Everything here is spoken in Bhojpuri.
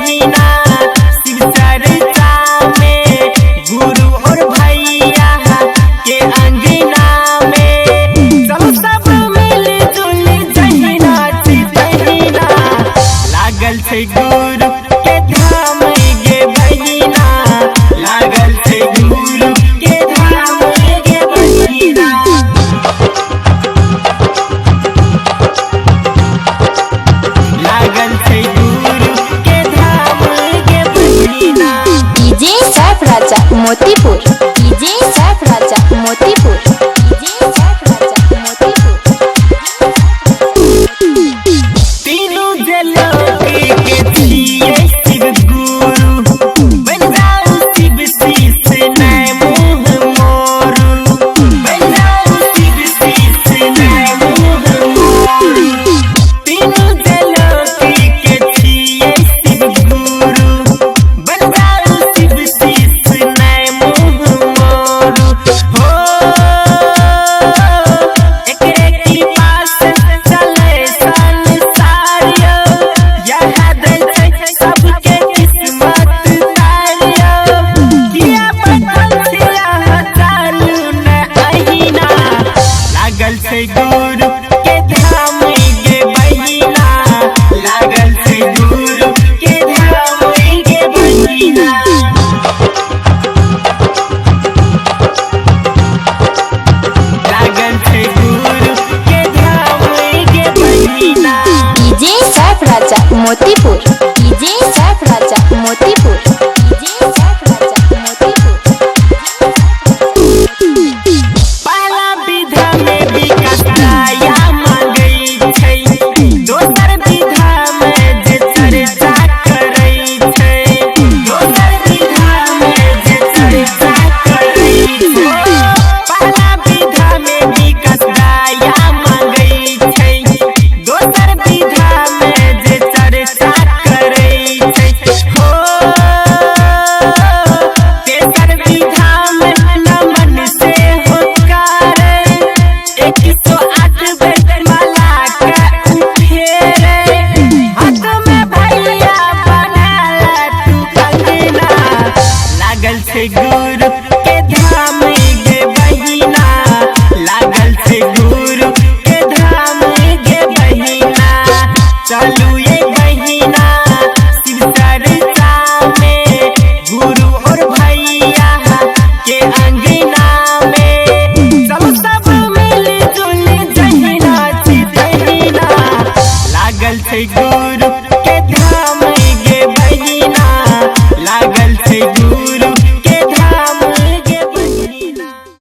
बहिना शिव चर्चा में गुरु और भैया के अंगना में चलो सब मिल जुल जहिना बहिना लागल छै गुरु के धाम गे बहिना लागल छै गुरु के धाम गे बहिना लागल छै गुरु के धाम गे बहिना। डीजे सैफ राजा मोतीपुर, डीजे सैफ राजा मोतीपुर, डीजे सैफ राजा मोतीपुर। तीनों जलोकी के छिए शिव गुरु बन जाऊ शिव शीश नै मुँह मोरू बन जाऊ शिव शीश नै मुँह मोरू तीनों जलोकी के छिए शिव गुरु बन जाऊ शिव शीश नै मुँह मोरू हो एकरे की पास चले संसारियो यह दिल छै सबके किस्मत तारियो किया बदल छिया चालू न अहिना लागल छै गुरु के धाम गे बहिना लागल छै गुरु के धाम गे बहिना लागल छै गुरु के धाम गे बहिना। डीजे सैफ राजा मोतीपुर, डीजे सैफ राजा मोतीपुर, डीजे सैफ राजा मोतीपुर। पहला विधा में विकास दया मांगै छै दोसर विधा में जे चर्चा करै छै दोसर विधा में जे चर्चा करै छै पहला विधा में विकास दया मांगै छै दोसर विधा में जे चर्चा करै छै हो तेसर विधा में नमन से होकारे 108 बेर माला के उठेरे हाथ में भैया बनाला तू कंगना लागल छै गुरु